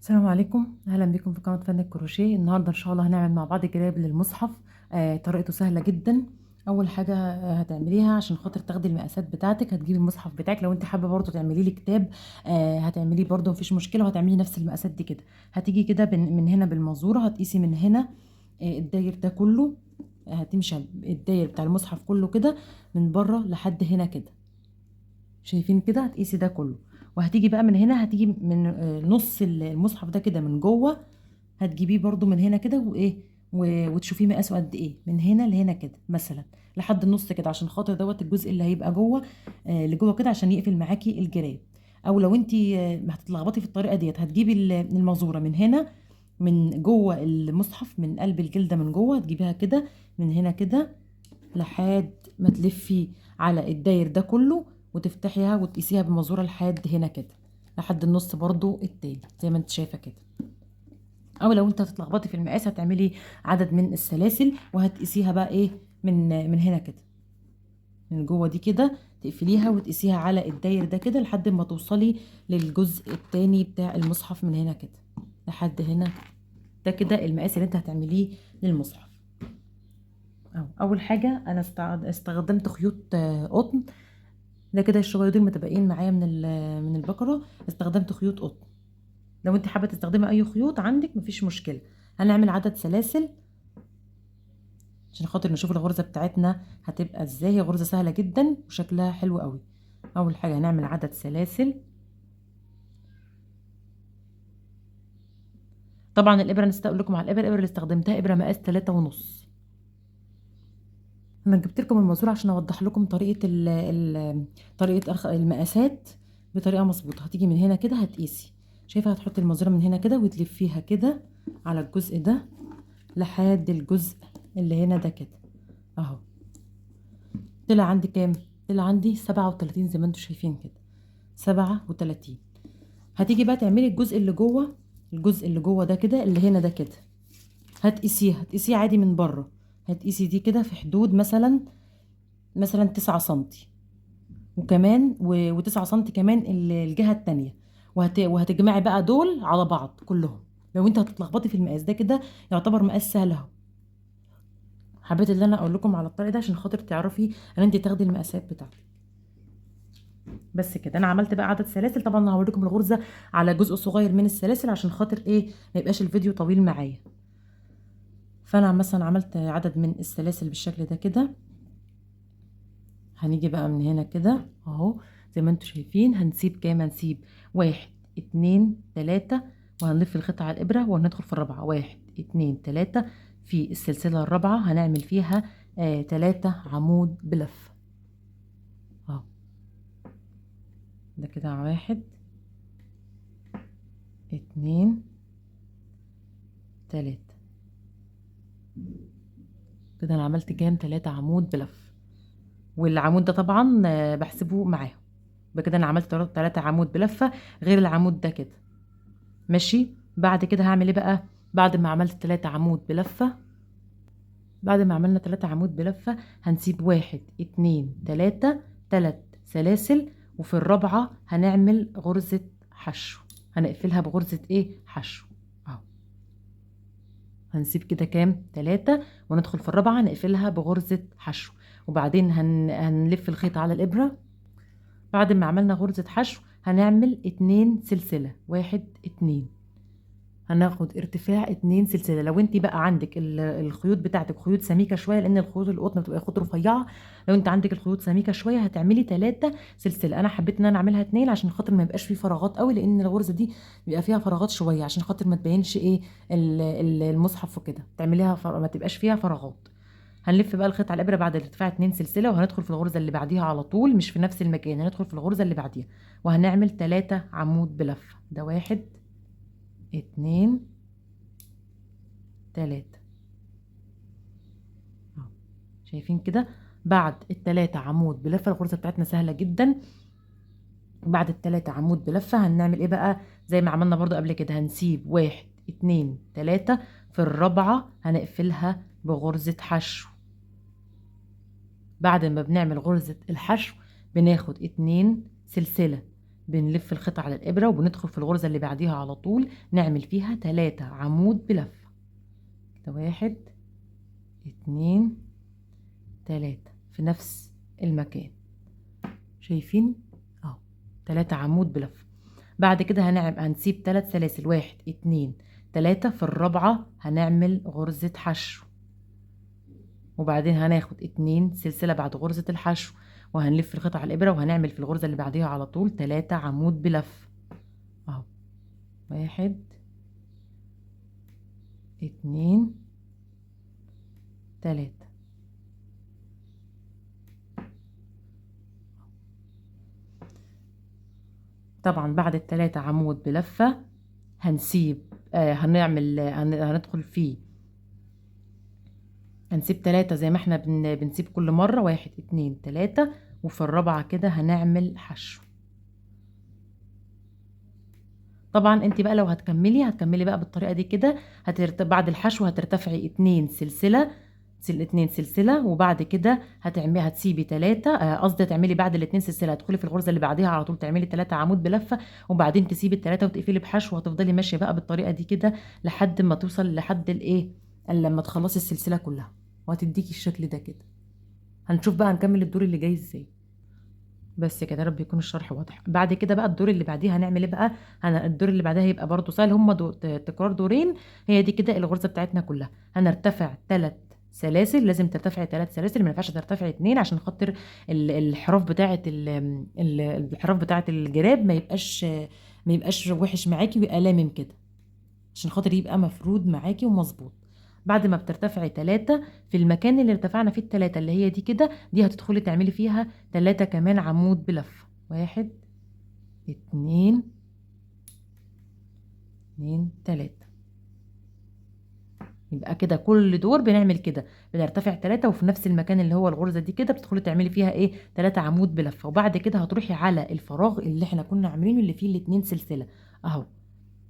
السلام عليكم، اهلا بكم في قناه فن الكروشيه. النهارده ان شاء الله هنعمل مع بعض جراب للمصحف. طريقته سهله جدا. اول حاجه هتعمليها عشان خاطر تاخدي المقاسات بتاعتك، هتجيبي المصحف بتاعك. لو انت حابه برضو تعملي لي كتاب هتعمليه برضو مفيش مشكله، وهتعملي نفس المقاسات دي كده. هتيجي كده من هنا بالمزوره، هتقيسي من هنا الداير ده كله. هتمشي الداير بتاع المصحف كله كده من بره لحد هنا كده. شايفين كده؟ هتقيسي ده كله. وهتيجي بقى من هنا، هتيجي من نص المصحف ده كده من جوه. هتجيبيه برضو من هنا كده وايه وتشوفيه مقاسه قد ايه من هنا لهنا كده مثلا، لحد النص كده، عشان خاطر دوت الجزء اللي هيبقى جوه اللي جوه كده، عشان يقفل معاكي الجراب. او لو انت هتتلخبطي في الطريقه ديت، هتجيبي المازوره من هنا، من جوه المصحف، من قلب الجلده من جوه، هتجيبيها كده من هنا كده لحد ما تلفي على الداير ده كله، وتفتحيها وتقيسيها بالمزوره لحد هنا كده، لحد النص برضو التاني زي ما انت شايفه كده. او لو انت هتتلخبطي في المقاس، هتعملي عدد من السلاسل وهتقيسيها بقى ايه من هنا كده، من جوه دي كده، تقفليها وتقيسيها على الداير ده كده لحد ما توصلي للجزء التاني بتاع المصحف من هنا كده لحد هنا. ده كده المقاس اللي انت هتعمليه للمصحف. اول حاجه انا استخدمت خيوط قطن. ده كده الشرايطين متبقين معايا من البقره. استخدمت خيوط قطن. لو انت حابه تستخدمي اي خيوط عندك مفيش مشكله. هنعمل عدد سلاسل عشان خاطر نشوف الغرزة بتاعتنا هتبقى ازاي. هي غرزة سهلة جدا وشكلها حلو قوي. اول حاجة هنعمل عدد سلاسل. طبعا الابرة، نسيت اقول لكم على الابرة اللي استخدمتها ابرة مقاس 3.5. انا جبت لكم المنظور عشان اوضح لكم طريقة طريقة المقاسات بطريقة مظبوطة. هتيجي من هنا كده هتقيسي، شايفة؟ هتحطي المنظورة من هنا كده وتلفيها كده على الجزء ده لحد الجزء اللي هنا ده كده اهو. طلع عندي كام؟ طلع عندي 37 زي ما انتم شايفين كده، 37. هتيجي بقى تعملي الجزء اللي جوه، الجزء اللي جوه ده كده، اللي هنا ده كده. هتقيسيه عادي من بره. هتقيسي دي كده في حدود مثلا 9 سنتي، وكمان و9 سنتي كمان الجهة التانية. وهتجمعي بقى دول على بعض كلهم. لو انت هتتلخبطي في المقاس ده كده، يعتبر مقاس سهل اهو. حبيت ان انا اقول لكم على الطريقه ده عشان خاطر تعرفي ان انت تاخدي المقاسات بتاعتك. بس كده انا عملت بقى عدد سلاسل. طبعا انا هوريكم الغرزه على جزء صغير من السلاسل عشان خاطر ايه ما يبقاش الفيديو طويل معايا. فانا مثلا عملت عدد من السلاسل بالشكل ده كده. هنيجي بقى من هنا كده اهو زي ما انتم شايفين. هنسيب كام؟ هنسيب 1 2 3، وهنلف الخيط على الابره وهندخل في الرابعه. 1 2 3. في السلسله الرابعه هنعمل فيها 3 عمود بلف اهو. ده كده 1 2 3. كده انا عملت كام؟ 3 عمود بلف. والعمود ده طبعا بحسبه معاهم. بكده انا عملت 3 عمود بلفه غير العمود ده كده. ماشي. بعد كده هعمل ايه بقى؟ بعد ما عملت 3 عمود بلفه، بعد ما عملنا 3 عمود بلفه، هنسيب 1 2 3 3 سلاسل. وفي الرابعه هنعمل غرزه حشو. هنقفلها بغرزه ايه؟ حشو اهو. هنسيب كده كام؟ 3. وندخل في الرابعة نقفلها بغرزة حشو. وبعدين هنلف الخيط على الإبرة. بعد ما عملنا غرزة حشو هنعمل 2 سلسلة. 1 2. هناخد ارتفاع 2 سلسلة. لو انت بقى عندك الخيوط بتاعتك خيوط سميكة شوية، لأن الخيوط القطن بتبقى خيوط رفيعة. لو انت عندك الخيوط سميكة شوية هتعملي 3 سلسلة. أنا حبيت إن أنا أعملها 2 عشان خاطر ما يبقاش فيه فراغات قوي، لأن الغرزة دي بيبقى فيها فراغات شوية، عشان خاطر ما تبينش ايه المصحف وكده. تعمليها ما تبقاش فيها فراغات. هنلف بقى الخيط على الابره بعد ارتفاع 2 سلسله، وهندخل في الغرزه اللي بعديها على طول، مش في نفس المكان، هندخل في الغرزه اللي بعديها. وهنعمل 3 عمود بلفه. ده 1 2 3 اهو. شايفين كده؟ بعد ال3 عمود بلفه، الغرزه بتاعتنا سهله جدا. بعد ال3 عمود بلفه هنعمل ايه بقى؟ زي ما عملنا برضو قبل كده. هنسيب 1 2 3. في الرابعه هنقفلها بغرزه حشو. بعد ما بنعمل غرزة الحشو بناخد 2 سلسلة. بنلف الخيط على الإبرة وبندخل في الغرزة اللي بعديها على طول، نعمل فيها 3 عمود بلفة. 1 2 3 في نفس المكان، شايفين اهو 3 عمود بلفة. بعد كده هنسيب 3 سلاسل، 1 2 3. في الرابعة هنعمل غرزة حشو، وبعدين هناخد 2 سلسلة بعد غرزة الحشو، وهنلف الخيط على الإبرة وهنعمل في الغرزة اللي بعديها على طول 3 عمود بلف اهو. 1 2 3. طبعا بعد ال3 عمود بلفة هنسيب هندخل فيه، هنسيب 3 زي ما احنا بنسيب كل مرة، 1 2 3. وفي الرابعة كده هنعمل حشو. طبعا انت بقى لو هتكملي بقى بالطريقة دي كده، بعد الحشو هترتفعي 2 سلسلة، 2 سلسلة، وبعد كده هتسيبي 3، قصدي هتعملي بعد الاتنين سلسلة هتدخلي في الغرزة اللي بعديها على طول تعملي 3 عمود بلفة، وبعدين تسيبي ال3 وتقفلي بحشو، وهتفضلي ماشية بقى بالطريقة دي كده لحد ما توصل لحد الايه، لما تخلصي السلسلة كلها، وهتديكي الشكل ده كده. هنشوف بقى هنكمل الدور اللي جاي ازاي. بس كده، يا رب يكون الشرح واضح. بعد كده بقى الدور اللي بعديه هنعمل ايه بقى؟ الدور اللي بعدها هيبقى برضو سهل، هما تكرار دورين. هي دي كده الغرزه بتاعتنا كلها. هنرتفع 3 سلاسل، لازم ترتفعي 3 سلاسل، ما ينفعش ترتفعي 2 عشان خاطر الحراف بتاعه الحراف بتاعه الجراب ما يبقاش وحش معاكي ويبقى لامم كده، عشان خاطر يبقى مفرود معاكي ومظبوط. بعد ما بترتفعي 3 في المكان اللي ارتفعنا فيه ال3 اللي هي دي كده، دي هتدخلي تعملي فيها 3 كمان عمود بلفة. 1 2 3. يبقى كده كل دور بنعمل كده، بنرتفع 3 وفي نفس المكان اللي هو الغرزة دي كده بتدخلي تعملي فيها ايه 3 عمود بلفة. وبعد كده هتروحي على الفراغ اللي احنا كنا عاملينه اللي فيه ال2 سلسلة اهو،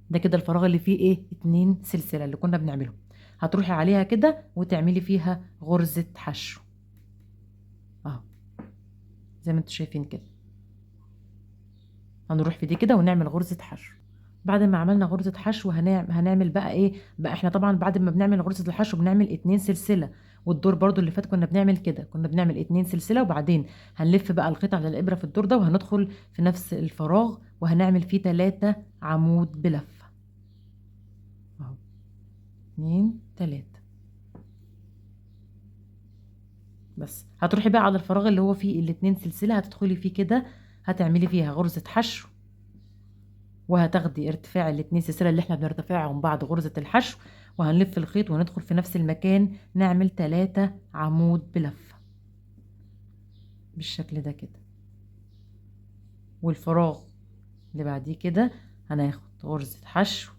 ده كده الفراغ اللي فيه ايه 2 سلسلة اللي كنا بنعمله، هتروحي عليها كده وتعملي فيها غرزة حشو اهو زي ما انتوا شايفين كده. هنروح في دي كده ونعمل غرزة حشو. بعد ما عملنا غرزة حشو هنعمل بقى ايه بقى، احنا طبعا بعد ما بنعمل غرزة الحشو بنعمل 2 سلسلة، والدور برضو اللي فات كنا بنعمل كده، كنا بنعمل 2 سلسلة، وبعدين هنلف بقى الخيط على الإبرة في الدور ده، وهندخل في نفس الفراغ وهنعمل فيه 3 عمود بلفة اهو. 2 3. بس هتروحي بقى على الفراغ اللي هو فيه ال2 سلسلة، هتدخلي فيه كده، هتعملي فيها غرزة حشو، وهتاخدي ارتفاع ال2 سلسلة اللي احنا بنرتفعهم بعد غرزة الحشو، وهنلف الخيط وندخل في نفس المكان نعمل 3 عمود بلفة بالشكل ده كده. والفراغ اللي بعديه كده هناخد غرزة حشو،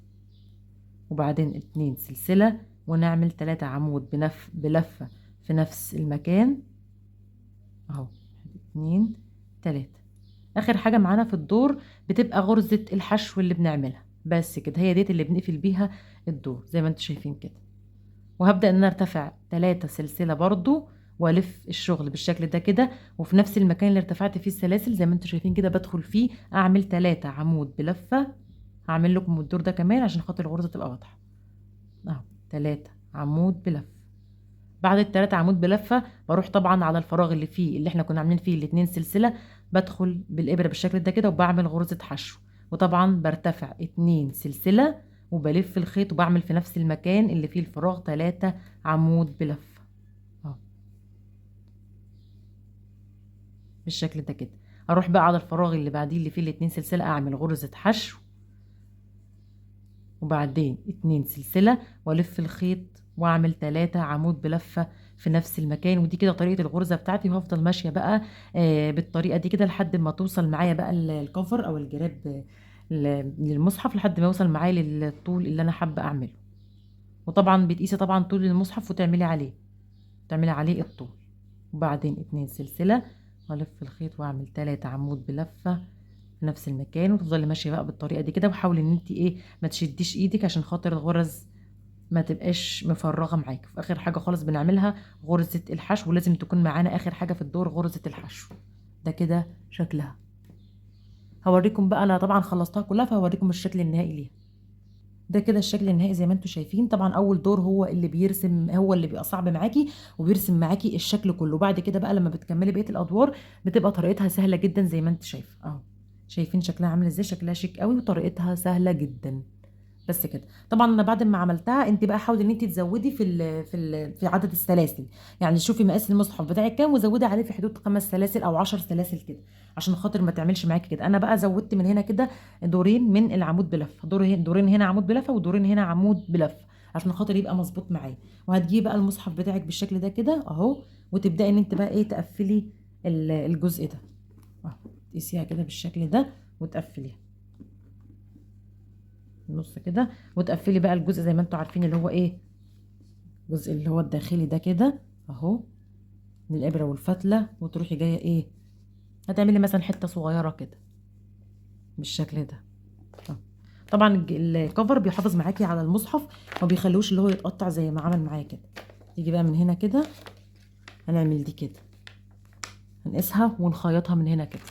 وبعدين 2 سلسلة، ونعمل 3 عمود بلفة في نفس المكان اهو. 2 3. اخر حاجة معانا في الدور بتبقى غرزة الحشو اللي بنعملها، بس كده هي ديت اللي بنقفل بيها الدور زي ما انتوا شايفين كده. وهبدأ ان انا ارتفع 3 سلسلة برضو، والف الشغل بالشكل ده كده، وفي نفس المكان اللي ارتفعت فيه السلاسل زي ما انتوا شايفين كده بدخل فيه اعمل 3 عمود بلفة. هعمل لكم الدور ده كمان عشان خاطر الغرزة تبقى واضحة اهو. 3 عمود بلفة. بعد ال3 عمود بلفة بروح طبعا على الفراغ اللي احنا كنا عاملين فيه ال2 سلسلة، بدخل بالإبرة بالشكل ده كده وبعمل غرزة حشو، وطبعا برتفع 2 سلسلة وبلف الخيط وبعمل في نفس المكان اللي فيه الفراغ 3 عمود بلفة اهو بالشكل ده كده. اروح بقى على الفراغ اللي بعديه اللي فيه ال2 سلسلة اعمل غرزة حشو، وبعدين 2 سلسلة والف الخيط واعمل 3 عمود بلفة في نفس المكان. ودي كده طريقة الغرزة بتاعتي، وهفضل ماشية بقى بالطريقة دي كده لحد ما توصل معايا بقى الكفر او الجراب للمصحف، لحد ما يوصل معايا للطول اللي انا حابة اعمله. وطبعا بتقيسي طبعا طول المصحف تعملي عليه الطول. وبعدين 2 سلسلة والف الخيط واعمل 3 عمود بلفة في نفس المكان، وتفضلي ماشيه بقى بالطريقه دي كده، وحاولي ان انت ايه ما تشديش ايدك عشان خاطر الغرز ما تبقاش مفرغه معاكي. في اخر حاجه خالص بنعملها غرزه الحشو، ولازم تكون معانا اخر حاجه في الدور غرزه الحشو. ده كده شكلها. هوريكم بقى، انا طبعا خلصتها كلها فهوريكم الشكل النهائي ليها. ده كده الشكل النهائي زي ما انتم شايفين. طبعا اول دور هو اللي بيرسم، هو اللي بيبقى صعب معاكي وبيرسم معاكي الشكل كله. بعد كده بقى لما بتكملي بقيه الادوار بتبقى طريقتها سهله جدا زي ما انت شايفه اهو. شايفين شكلها عامل ازاي؟ شكلها شيك قوي وطريقتها سهله جدا. بس كده. طبعا انا بعد ما عملتها انت بقى حاولي ان انت تزودي في عدد السلاسل. يعني شوفي مقاس المصحف بتاعك كام وزودي عليه في حدود 5 سلاسل او 10 سلاسل كده، عشان خاطر ما تعملش معاكي كده. انا بقى زودت من هنا كده دورين من العمود بلفه، دورين هنا عمود بلفه ودورين هنا عمود بلفه، عشان خاطر يبقى مظبوط معايا. وهتجيبي بقى المصحف بتاعك بالشكل ده كده اهو، وتبداي ان انت بقى ايه تقفلي الجزء ده اهو. تقيسيها كده بالشكل ده وتقفليها النص كده، وتقفلي بقى الجزء زي ما انتوا عارفين اللي هو ايه، الجزء اللي هو الداخلي ده كده اهو، من الابره والفتله، وتروحي جايه ايه، هتعملي مثلا حته صغيره كده بالشكل ده اهو. طبعا الكفر بيحافظ معاكي على المصحف، ما بيخلوش اللي هو يتقطع زي ما عمل معايا كده. تيجي بقى من هنا كده، هنعمل دي كده، هنقيسها ونخيطها من هنا كده.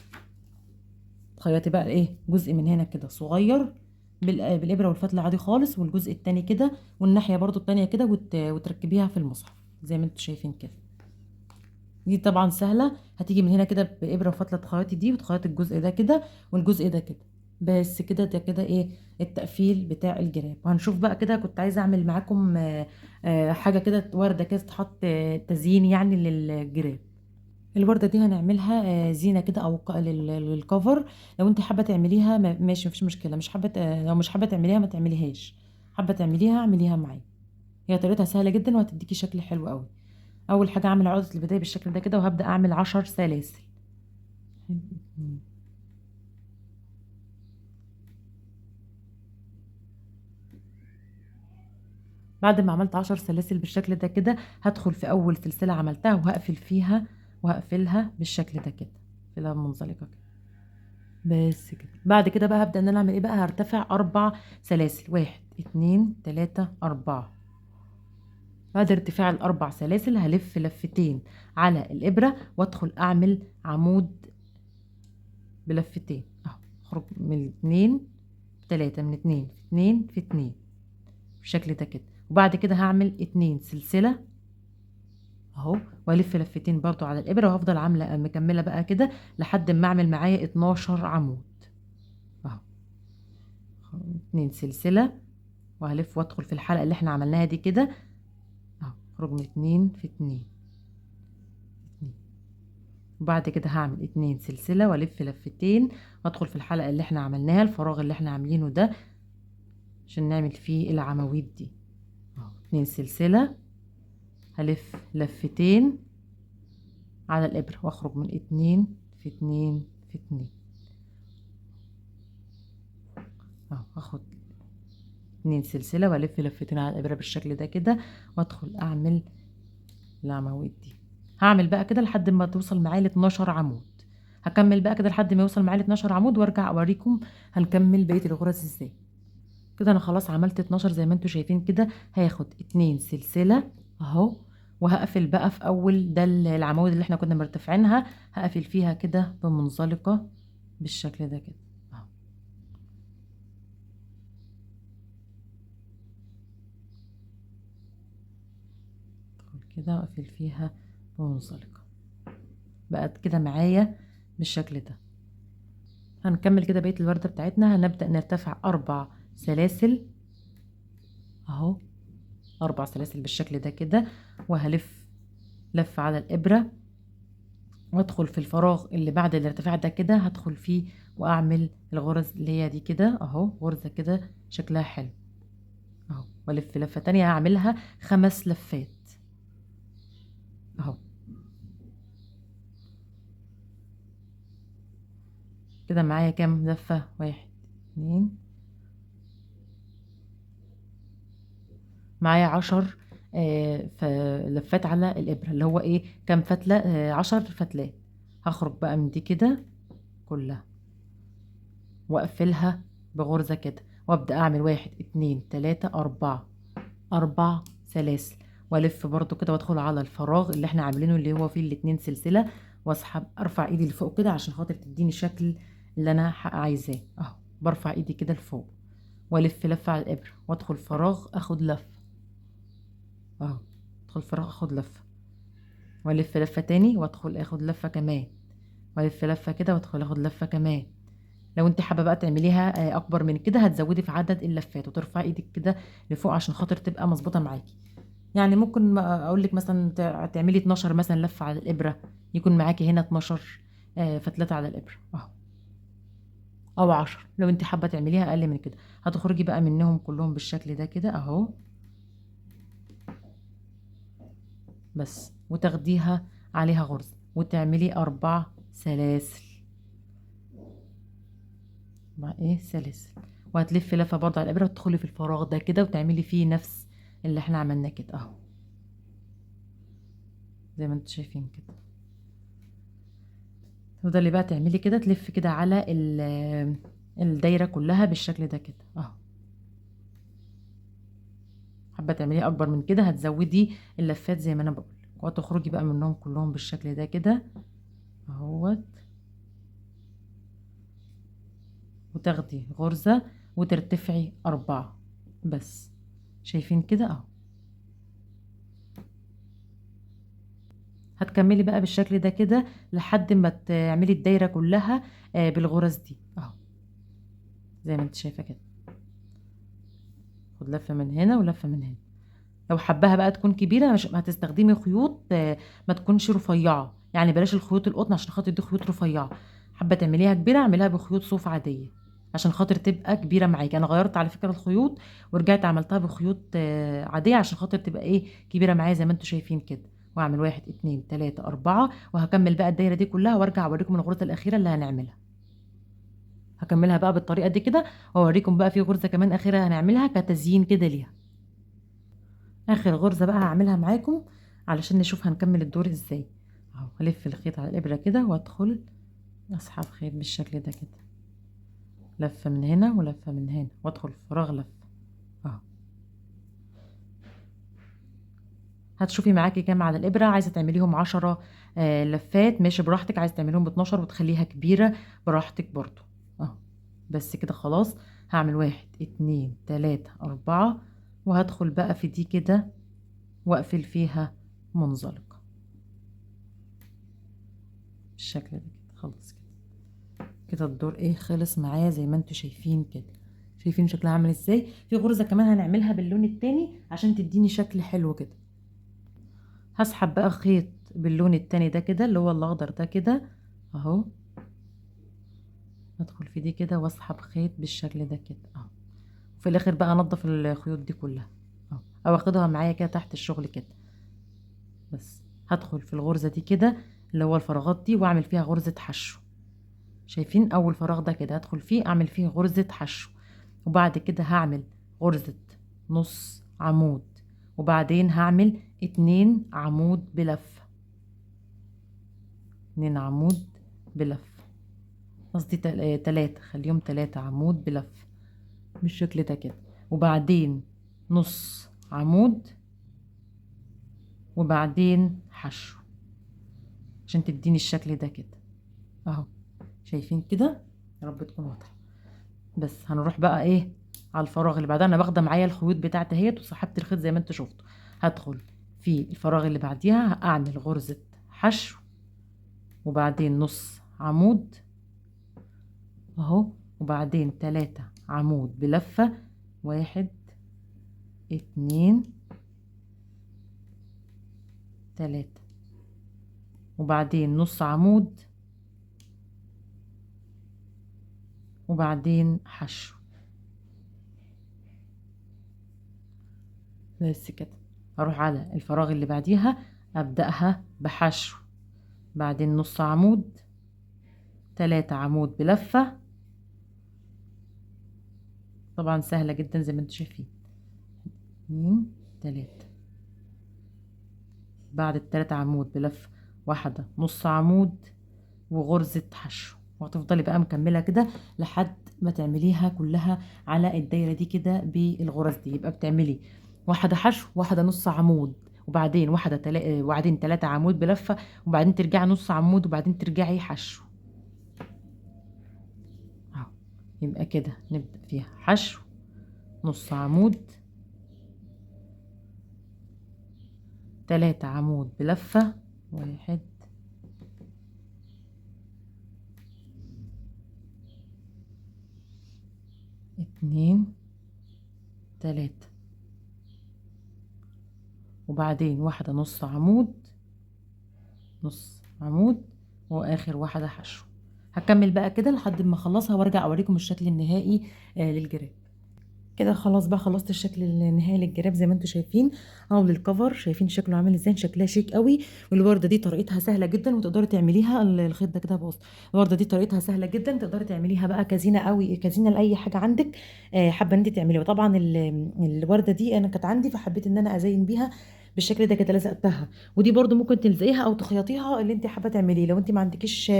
تخيطي بقى ايه جزء من هنا كده صغير بالابره والفتله عادي خالص، والجزء التاني كده، والناحيه برضو التانيه كده، وتركبيها في المصحف زي ما انتوا شايفين كده. دي طبعا سهله. هتيجي من هنا كده بابره وفتله تخيطي دي، وتخيطي الجزء ده كده والجزء ده كده. بس كده ده كده ايه التقفيل بتاع الجراب. وهنشوف بقى كده. كنت عايزه اعمل معاكم حاجه كده ورده كده تحط تزيين يعني للجراب. الوردة دي هنعملها زينة كده او للكفر. لو انت حابة تعمليها ماشي مفيش مشكلة، مش حابة لو مش حابة تعمليها ما تعمليهاش، حابة تعمليها اعمليها معايا. هي طريقتها سهلة جدا وهتديكي شكل حلو قوي. اول حاجة اعمل عقدة البداية بالشكل ده كده، وهبدأ اعمل 10 سلاسل. بعد ما عملت 10 سلاسل بالشكل ده كده، هدخل في اول سلسلة عملتها وهقفل فيها، وهقفلها بالشكل ده كده، اقفلها منزلقة كده. بس كده. بعد كده بقى هبدأ ان انا اعمل ايه بقى، هرتفع 4 سلاسل، 1 2 3 4. بعد ارتفاع ال4 سلاسل هلف لفتين على الابرة وادخل اعمل عمود بلفتين اهو. اخرج من 2 في 3، من 2 في 2 في 2 بالشكل ده كده. وبعد كده هعمل 2 سلسلة اهو، والف لفتين برضو على الابرة، وهفضل عاملة مكملة بقى كده لحد ما اعمل معايا 12 عمود اهو. 2 سلسلة وهلف وادخل في الحلقة اللي احنا عملناها دي كده اهو. اخرج من 2 في 2. وبعد كده هعمل 2 سلسلة والف لفتين وادخل في الحلقة اللي احنا عملناها، الفراغ اللي احنا عاملينه ده عشان نعمل فيه العواميد دي اهو. 2 سلسلة، هلف لفتين على الابرة واخرج من 2 في 2 في 2 اهو. هاخد 2 سلسلة والف لفتين على الابرة بالشكل ده كده، وادخل اعمل العواميد دي. هعمل بقى كده لحد ما توصل معايا ل 12 عمود. هكمل بقى كده لحد ما يوصل معايا ل 12 عمود وارجع اوريكم هنكمل بقية الغرز ازاي. كده انا خلاص عملت 12 زي ما انتم شايفين كده. هاخد 2 سلسلة اهو، وهقفل بقى في اول ده العواميد اللي احنا كنا مرتفعينها، هقفل فيها كده بمنزلقة بالشكل ده كده اهو. ادخل كده واقفل فيها بمنزلقة. بقت كده معايا بالشكل ده. هنكمل كده بقية الوردة بتاعتنا. هنبدأ نرتفع 4 سلاسل اهو، 4 سلاسل بالشكل ده كده، وهلف لف على الإبرة وادخل في الفراغ اللي بعد الارتفاع ده كده، هدخل فيه واعمل الغرز اللي هي دي كده اهو، غرزة كده شكلها حلو اهو، والف لفة تانية هعملها 5 لفات اهو. كده معايا كام لفة؟ 1 2، معايا 10 لفات على الإبرة اللي هو ايه كام فتلة، 10 فتلات. هخرج بقى من دي كده كلها واقفلها بغرزة كده، وابدأ اعمل 1 2 3 4، 4 سلاسل، والف برضو كده وادخل على الفراغ اللي احنا عاملينه اللي هو فيه ال2 سلسلة، واسحب ارفع ايدي لفوق كده عشان خاطر تديني شكل اللي انا عايزاه اهو. برفع ايدي كده لفوق والف لفه على الابره وادخل فراغ اخد لفه اهو. ادخل فراغ اخد لفه والف لفه تاني وادخل اخد لفه كمان والف لفه كده وادخل اخد لفه كمان. لو انت حابه بقى تعمليها اكبر من كده هتزودي في عدد اللفات وترفعي ايدك كده لفوق عشان خاطر تبقى مظبوطه معاكي. يعني ممكن اقول لك مثلا تعملي 12 مثلا لفه على الابره، يكون معاكي هنا 12 فتلات على الابره اهو، او 10 لو انت حابه تعمليها اقل من كده. هتخرجي بقى منهم كلهم بالشكل ده كده اهو بس، وتاخديها عليها غرزه وتعملي 4 سلاسل مع سلاسل. وهتلفي لفه برضه على الابره وتدخلي في الفراغ ده كده وتعملي فيه نفس اللي احنا عملناه كده اهو، زي ما انتم شايفين كده. تفضلي بقى تعملي كده تلفي كده على الدايره كلها بالشكل ده كده اهو. حابه تعمليه اكبر من كده هتزودي اللفات زي ما انا بقول، وهتخرجي بقى منهم كلهم بالشكل ده كده اهوت، وتاخدي غرزه وترتفعي 4 بس. شايفين كده اهو. هتكملي بقى بالشكل ده كده لحد ما تعملي الدايره كلها بالغرز دي اهو، زي ما انت شايفه كده. خد لفه من هنا ولفه من هنا. لو حباها بقى تكون كبيره مش هتستخدمي خيوط ما تكونش رفيعه، يعني بلاش الخيوط القطن عشان خاطر دي خيوط رفيعه. حابه تعمليها كبيره اعمليها بخيوط صوف عاديه عشان خاطر تبقى كبيره معاكي. انا غيرت على فكره الخيوط ورجعت عملتها بخيوط عاديه عشان خاطر تبقى كبيره معايا زي ما انتم شايفين كده. واعمل 1 2 3 4 وهكمل بقى الدايره دي كلها وارجع اوريكم الغرزه الاخيره اللي هنعملها. هكملها بقى بالطريقه دي كده واوريكم بقى في غرزه كمان اخيره هنعملها كتزيين كده ليها. اخر غرزه بقى هعملها معاكم علشان نشوف هنكمل الدور ازاي اهو. هلف الخيط على الابره كده وادخل اسحب خيط بالشكل ده كده، لفه من هنا ولفه من هنا وادخل فراغ لفه اهو. هتشوفي معاكي كام على الابره، عايزه تعمليهم 10 لفات ماشي براحتك، عايزه تعمليهم ب 12 وتخليها كبيره براحتك برضو اهو. بس كده خلاص. هعمل 1 2 3 4 وهدخل بقى في دي كده واقفل فيها منزلقه بالشكل ده كده. خلاص كده كده الدور خلص معايا زي ما انتوا شايفين كده. شايفين شكلها عامل ازاي؟ في غرزة كمان هنعملها باللون التاني عشان تديني شكل حلو كده. هسحب بقى خيط باللون التاني ده كده اللي هو الاخضر ده كده اهو، ادخل في دي كده واسحب خيط بالشكل ده كده اهو. وفي الاخر بقى انضف الخيوط دي كلها اهو، او اخدها معايا كده تحت الشغل كده بس. هدخل في الغرزة دي كده اللي هو الفراغات دي واعمل فيها غرزة حشو. شايفين اول فراغ ده كده هدخل فيه اعمل فيه غرزة حشو، وبعد كده هعمل غرزة نص عمود، وبعدين هعمل 2 عمود بلفة، 2 عمود بلفة، قصدي 3 خليهم 3 عمود بلفة بالشكل ده كده. وبعدين نص عمود وبعدين حشو عشان تديني الشكل ده كده اهو. شايفين كده؟ يا رب تكون واضحة. بس هنروح بقى على الفراغ اللي بعدها. انا واخده معايا الخيوط بتاعتي اهيت وسحبت الخيط زي ما انتوا شفتوا. هدخل في الفراغ اللي بعديها اعمل غرزه حشو وبعدين نص عمود اهو، وبعدين 3 عمود بلفه، 1 2 3 وبعدين نص عمود وبعدين حشو بس كده. اروح على الفراغ اللي بعديها ابدأها بحشو، بعدين نص عمود، 3 عمود بلفة. طبعا سهلة جدا زي ما انتم شايفين، 2 3 بعد ال3 عمود بلفة واحدة نص عمود وغرزة حشو، وهتفضلي بقى مكملة كده لحد ما تعمليها كلها على الدايرة دي كده بالغرز دي. يبقى بتعملي واحدة حشو، واحدة نص عمود، وبعدين وبعدين 3 عمود بلفة، وبعدين ترجعي نص عمود، وبعدين ترجعي حشو. يبقى كده نبدأ فيها حشو نص عمود، 3 عمود بلفة، 1 2 3، وبعدين واحدة نص عمود، نص عمود، واخر واحدة حشو. هكمل بقى كده لحد ما اخلصها وارجع اوريكم الشكل النهائي للجراب. كده خلاص بقى خلصت الشكل النهائي للجراب زي ما انتم شايفين اهو للكفر. شايفين شكله عامل ازاي؟ شكلها شيك قوي. والورده دي طريقتها سهله جدا وتقدري تعمليها. الخيط ده كده باظ. الورده دي طريقتها سهله جدا، تقدري تعمليها بقى كزينه قوي، كزينه لاي حاجه عندك حابه ان انت تعمليها. وطبعا الورده دي انا كانت عندي فحبيت ان انا ازين بيها بالشكل ده كده، لزقتها. ودي برضو ممكن تلزقيها او تخيطيها اللي انت حابه تعمليه. لو انت ما عندكيش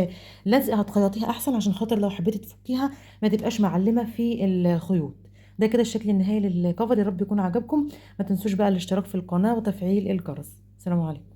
لزق هتخيطيها احسن، عشان خاطر لو حبيتي تفكيها ما تبقاش معلمه في الخيوط. ده كده الشكل النهائي للكفر. يا رب يكون عجبكم. ما تنسوش بقى الاشتراك في القناة وتفعيل الجرس. سلام عليكم.